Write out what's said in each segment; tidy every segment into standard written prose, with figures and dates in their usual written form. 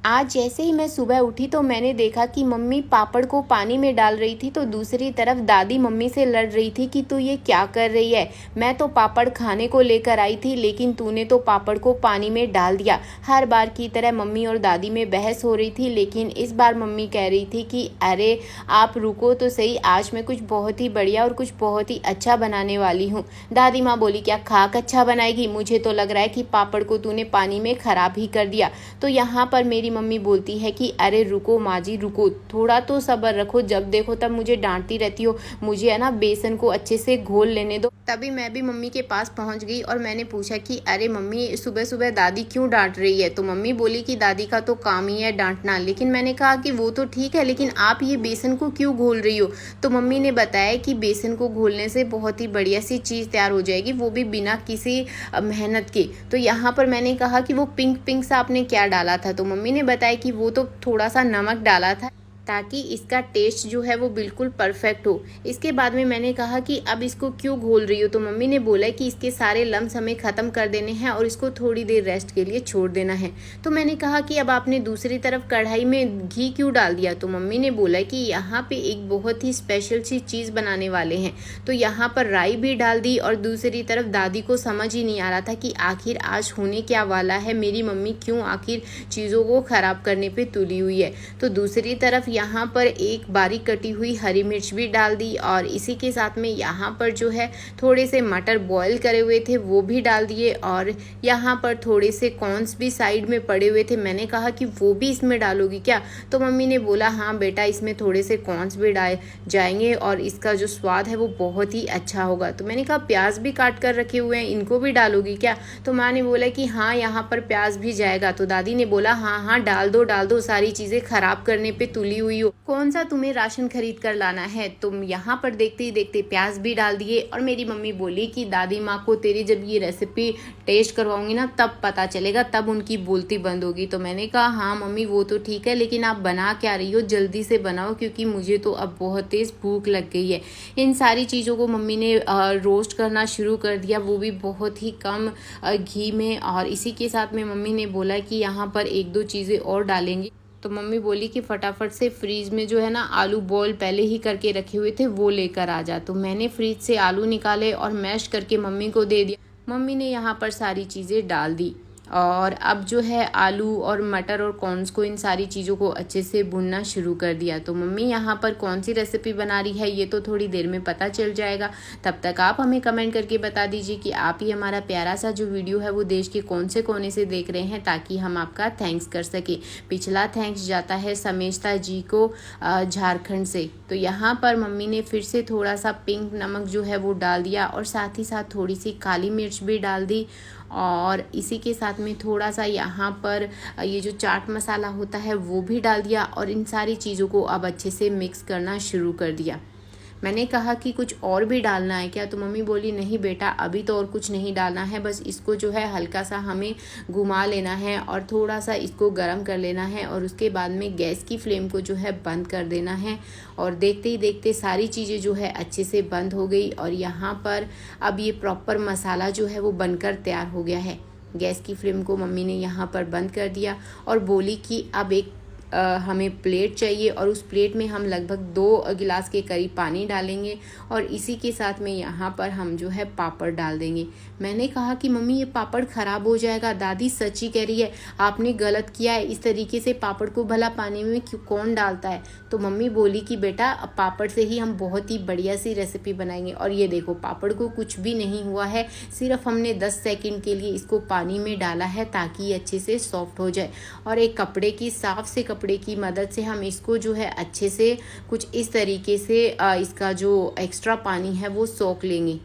आज जैसे ही मैं सुबह उठी तो मैंने देखा कि मम्मी पापड़ को पानी में डाल रही थी, तो दूसरी तरफ दादी मम्मी से लड़ रही थी कि तू ये क्या कर रही है। मैं तो पापड़ खाने को लेकर आई थी, लेकिन तूने तो पापड़ को पानी में डाल दिया। हर बार की तरह मम्मी और दादी में बहस हो रही थी, लेकिन इस बार मम्मी कह रही थी कि अरे आप रुको तो सही, आज मैं कुछ बहुत ही बढ़िया और कुछ बहुत ही अच्छा बनाने वाली हूँ। दादी माँ बोली क्या खाक अच्छा बनाएगी, मुझे तो लग रहा है कि पापड़ को तूने पानी में खराब ही कर दिया। तो यहाँ पर मेरी मम्मी बोलती है कि अरे रुको माँ जी रुको, थोड़ा तो सब्र रखो, जब देखो तब मुझे डांटती रहती हो, मुझे है ना बेसन को अच्छे से घोल लेने दो। तभी मैं भी मम्मी के पास पहुंच गई और मैंने पूछा कि अरे मम्मी सुबह सुबह दादी क्यों डांट रही है। तो मम्मी बोली कि दादी का तो काम ही है डांटना। लेकिन मैंने कहा कि वो तो ठीक है, लेकिन आप ये बेसन को क्यों घोल रही हो। तो मम्मी ने बताया कि बेसन को घोलने से बहुत ही बढ़िया सी चीज़ तैयार हो जाएगी, वो भी बिना किसी मेहनत के। तो यहाँ पर मैंने कहा कि वो पिंक पिंक सा आपने क्या डाला था। तो मम्मी ने बताया कि वो तो थोड़ा सा नमक डाला था ताकि इसका टेस्ट जो है वो बिल्कुल परफेक्ट हो। इसके बाद में मैंने कहा कि अब इसको क्यों घोल रही हो। तो मम्मी ने बोला कि इसके सारे लम्स हमें ख़त्म कर देने हैं और इसको थोड़ी देर रेस्ट के लिए छोड़ देना है। तो मैंने कहा कि अब आपने दूसरी तरफ कढ़ाई में घी क्यों डाल दिया। तो मम्मी ने बोला कि यहाँ पे एक बहुत ही स्पेशल सी चीज़ बनाने वाले हैं। तो यहाँ पर राई भी डाल दी और दूसरी तरफ दादी को समझ ही नहीं आ रहा था कि आखिर आज होने क्या वाला है, मेरी मम्मी क्यों आखिर चीज़ों को ख़राब करने पर तुली हुई है। तो दूसरी तरफ यहाँ पर एक बारीक कटी हुई हरी मिर्च भी डाल दी और इसी के साथ में यहाँ पर जो है थोड़े से मटर बॉईल करे हुए थे वो भी डाल दिए और यहाँ पर थोड़े से कॉर्न्स भी साइड में पड़े हुए थे। मैंने कहा कि वो भी इसमें डालोगी क्या। तो मम्मी ने बोला हाँ बेटा इसमें थोड़े से कॉर्न्स भी डाल जाएंगे और इसका जो स्वाद है वो बहुत ही अच्छा होगा। तो मैंने कहा प्याज भी काट कर रखे हुए हैं, इनको भी डालोगी क्या। तो माँ ने बोला कि हाँ यहाँ पर प्याज भी जाएगा। तो दादी ने बोला हाँ हाँ डाल दो, सारी चीज़ें खराब करने पे तुली हुई हो, कौन सा तुम्हें राशन खरीद कर लाना है। तुम यहाँ पर देखते ही देखते प्याज भी डाल दिए और मेरी मम्मी बोली कि दादी माँ को तेरी जब ये रेसिपी टेस्ट करवाऊंगी ना तब पता चलेगा, तब उनकी बोलती बंद होगी। तो मैंने कहा हाँ मम्मी वो तो ठीक है, लेकिन आप बना क्या रही हो, जल्दी से बनाओ क्योंकि मुझे तो अब बहुत तेज़ भूख लग गई है। इन सारी चीज़ों को मम्मी ने रोस्ट करना शुरू कर दिया, वो भी बहुत ही कम घी में। और इसी के साथ में मम्मी ने बोला कि यहाँ पर एक दो चीज़ें और डालेंगी। तो मम्मी बोली कि फटाफट से फ्रीज में जो है ना आलू बॉईल पहले ही करके रखे हुए थे वो लेकर आ जा। तो मैंने फ्रीज से आलू निकाले और मैश करके मम्मी को दे दिया। मम्मी ने यहाँ पर सारी चीज़ें डाल दी और अब जो है आलू और मटर और कॉर्न्स को, इन सारी चीज़ों को अच्छे से भुनना शुरू कर दिया। तो मम्मी यहाँ पर कौन सी रेसिपी बना रही है ये तो थोड़ी देर में पता चल जाएगा। तब तक आप हमें कमेंट करके बता दीजिए कि आप ही हमारा प्यारा सा जो वीडियो है वो देश के कौन से कोने से देख रहे हैं, ताकि हम आपका थैंक्स कर सके। पिछला थैंक्स जाता है समेशता जी को झारखंड से। तो यहाँ पर मम्मी ने फिर से थोड़ा सा पिंक नमक जो है वो डाल दिया और साथ ही साथ थोड़ी सी काली मिर्च भी डाल दी और इसी के साथ में थोड़ा सा यहाँ पर ये जो चाट मसाला होता है वो भी डाल दिया और इन सारी चीज़ों को अब अच्छे से मिक्स करना शुरू कर दिया। मैंने कहा कि कुछ और भी डालना है क्या। तो मम्मी बोली नहीं बेटा अभी तो और कुछ नहीं डालना है, बस इसको जो है हल्का सा हमें घुमा लेना है और थोड़ा सा इसको गर्म कर लेना है और उसके बाद में गैस की फ्लेम को जो है बंद कर देना है। और देखते ही देखते सारी चीज़ें जो है अच्छे से बंद हो गई और यहाँ पर अब ये प्रॉपर मसाला जो है वो बनकर तैयार हो गया है। गैस की फ्लेम को मम्मी ने यहाँ पर बंद कर दिया और बोली कि अब एक हमें प्लेट चाहिए और उस प्लेट में हम लगभग 2 गिलास के करीब पानी डालेंगे और इसी के साथ में यहाँ पर हम जो है पापड़ डाल देंगे। मैंने कहा कि मम्मी ये पापड़ ख़राब हो जाएगा। दादी सच्ची कह रही है, आपने गलत किया है, इस तरीके से पापड़ को भला पानी में क्यों कौन डालता है। तो मम्मी बोली कि बेटा अब पापड़ से ही हम बहुत ही बढ़िया सी रेसिपी बनाएंगे। और ये देखो पापड़ को कुछ भी नहीं हुआ है, सिर्फ हमने 10 सेकंड के लिए इसको पानी में डाला है ताकि ये अच्छे से सॉफ्ट हो जाए। और एक कपड़े की साफ से कपड़े की मदद से हम इसको जो है अच्छे से कुछ इस तरीके से इसका जो एक्स्ट्रा पानी है वो सोख लेंगे।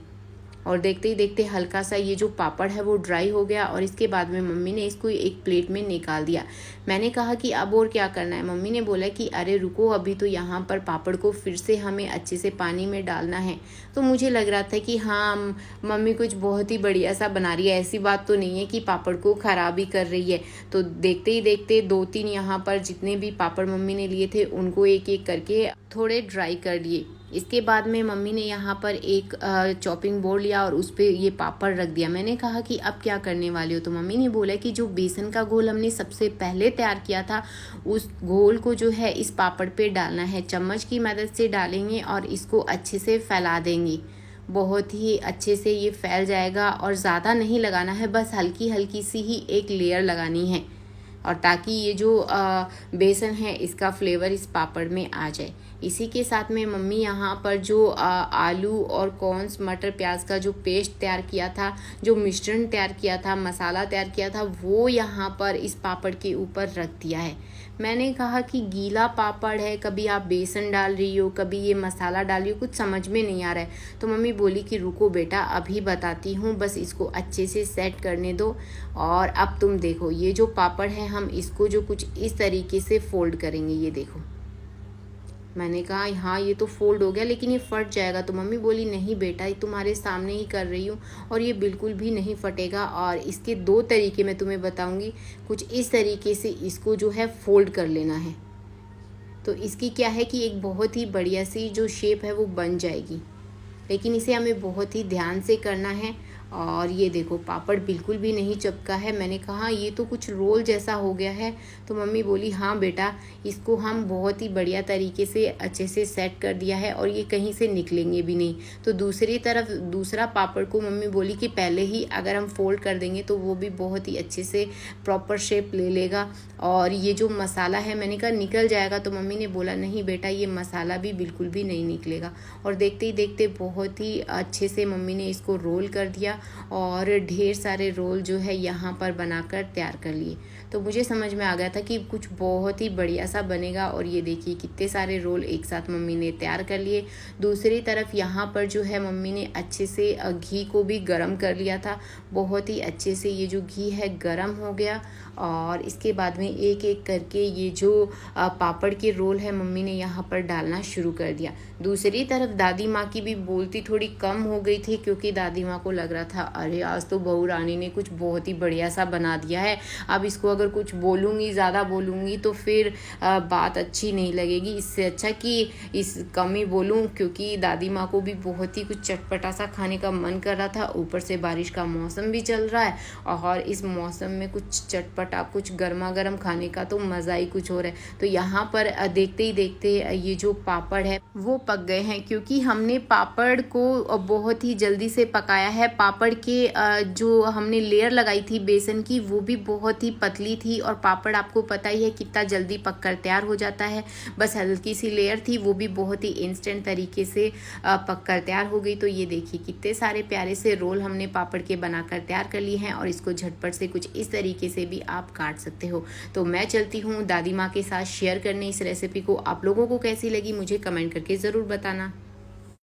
और देखते ही देखते हल्का सा ये जो पापड़ है वो ड्राई हो गया और इसके बाद में मम्मी ने इसको एक प्लेट में निकाल दिया। मैंने कहा कि अब और क्या करना है। मम्मी ने बोला कि अरे रुको, अभी तो यहाँ पर पापड़ को फिर से हमें अच्छे से पानी में डालना है। तो मुझे लग रहा था कि हाँ मम्मी कुछ बहुत ही बढ़िया सा बना रही है, ऐसी बात तो नहीं है कि पापड़ को ख़राब ही कर रही है। तो देखते ही देखते 2-3 यहाँ पर जितने भी पापड़ मम्मी ने लिए थे उनको एक एक करके थोड़े ड्राई कर लिए इसके बाद में मम्मी ने यहाँ पर एक चॉपिंग बोर्ड लिया और उस पर ये पापड़ रख दिया। मैंने कहा कि अब क्या करने वाले हो? तो मम्मी ने बोला कि जो बेसन का घोल हमने सबसे पहले तैयार किया था उस घोल को जो है इस पापड़ पे डालना है। चम्मच की मदद से डालेंगे और इसको अच्छे से फैला देंगे। बहुत ही अच्छे से ये फैल जाएगा और ज़्यादा नहीं लगाना है, बस हल्की हल्की सी ही एक लेयर लगानी है और ताकि ये जो बेसन है इसका फ्लेवर इस पापड़ में आ जाए। इसी के साथ में मम्मी यहाँ पर जो आलू और कॉर्न्स मटर प्याज का जो पेस्ट तैयार किया था, जो मिश्रण तैयार किया था, मसाला तैयार किया था, वो यहाँ पर इस पापड़ के ऊपर रख दिया है। मैंने कहा कि गीला पापड़ है, कभी आप बेसन डाल रही हो, कभी ये मसाला डाल रही हो, कुछ समझ में नहीं आ रहा है। तो मम्मी बोली कि रुको बेटा अभी बताती हूँ, बस इसको अच्छे से सेट करने दो। और अब तुम देखो ये जो पापड़ है हम इसको जो कुछ इस तरीके से फोल्ड करेंगे। ये देखो, मैंने कहा हाँ ये तो फोल्ड हो गया लेकिन ये फट जाएगा। तो मम्मी बोली नहीं बेटा, ये तुम्हारे सामने ही कर रही हूँ और ये बिल्कुल भी नहीं फटेगा। और इसके 2 तरीके मैं तुम्हें बताऊँगी। कुछ इस तरीके से इसको जो है फोल्ड कर लेना है, तो इसकी क्या है कि एक बहुत ही बढ़िया सी जो शेप है वो बन जाएगी। लेकिन इसे हमें बहुत ही ध्यान से करना है। और ये देखो पापड़ बिल्कुल भी नहीं चिपका है। मैंने कहा ये तो कुछ रोल जैसा हो गया है। तो मम्मी बोली हाँ बेटा, इसको हम बहुत ही बढ़िया तरीके से अच्छे से सेट कर दिया है और ये कहीं से निकलेंगे भी नहीं। तो दूसरी तरफ दूसरा पापड़ को मम्मी बोली कि पहले ही अगर हम फोल्ड कर देंगे तो वो भी बहुत ही अच्छे से प्रॉपर शेप ले लेगा और ये जो मसाला है, मैंने कहा निकल जाएगा। तो मम्मी ने बोला नहीं बेटा, ये मसाला भी बिल्कुल भी नहीं निकलेगा। और देखते ही देखते बहुत ही अच्छे से मम्मी ने इसको रोल कर दिया और ढेर सारे रोल जो है यहाँ पर बनाकर तैयार कर लिए। तो मुझे समझ में आ गया था कि कुछ बहुत ही बढ़िया सा बनेगा। और ये देखिए कितने सारे रोल एक साथ मम्मी ने तैयार कर लिए। दूसरी तरफ यहाँ पर जो है मम्मी ने अच्छे से घी को भी गरम कर लिया था। बहुत ही अच्छे से ये जो घी है गरम हो गया और इसके बाद में एक एक करके ये जो पापड़ के रोल है मम्मी ने यहाँ पर डालना शुरू कर दिया। दूसरी तरफ दादी माँ की भी बोलती थोड़ी कम हो गई थी, क्योंकि दादी माँ को लग रहा था अरे आज तो बहू रानी ने कुछ बहुत ही बढ़िया सा बना दिया है, अब इसको अगर कुछ बोलूँगी, ज़्यादा बोलूँगी तो फिर बात अच्छी नहीं लगेगी। इससे अच्छा कि इस कम ही बोलूँ, क्योंकि दादी माँ को भी बहुत ही कुछ चटपटा सा खाने का मन कर रहा था। ऊपर से बारिश का मौसम भी चल रहा है और इस मौसम में कुछ चटपटा, कुछ गर्मा गर्म खाने का तो मज़ा ही कुछ और है। तो यहाँ पर देखते ही देखते ये जो पापड़ है वो पक गए हैं, क्योंकि हमने पापड़ को बहुत ही जल्दी से पकाया है। पापड़ के जो हमने लेयर लगाई थी बेसन की वो भी बहुत ही पतली थी और पापड़ आपको पता ही है कितना जल्दी पककर तैयार हो जाता है। बस हल्की सी लेयर थी, वो भी बहुत ही इंस्टेंट तरीके से पककर तैयार हो गई। तो ये देखिए कितने सारे प्यारे से रोल हमने पापड़ के बनाकर तैयार कर लिए हैं और इसको झटपट से कुछ इस तरीके से भी आप काट सकते हो। तो मैं चलती हूँ दादी माँ के साथ शेयर करने इस रेसिपी को। आप लोगों को कैसी लगी मुझे कमेंट करके ज़रूर बताना।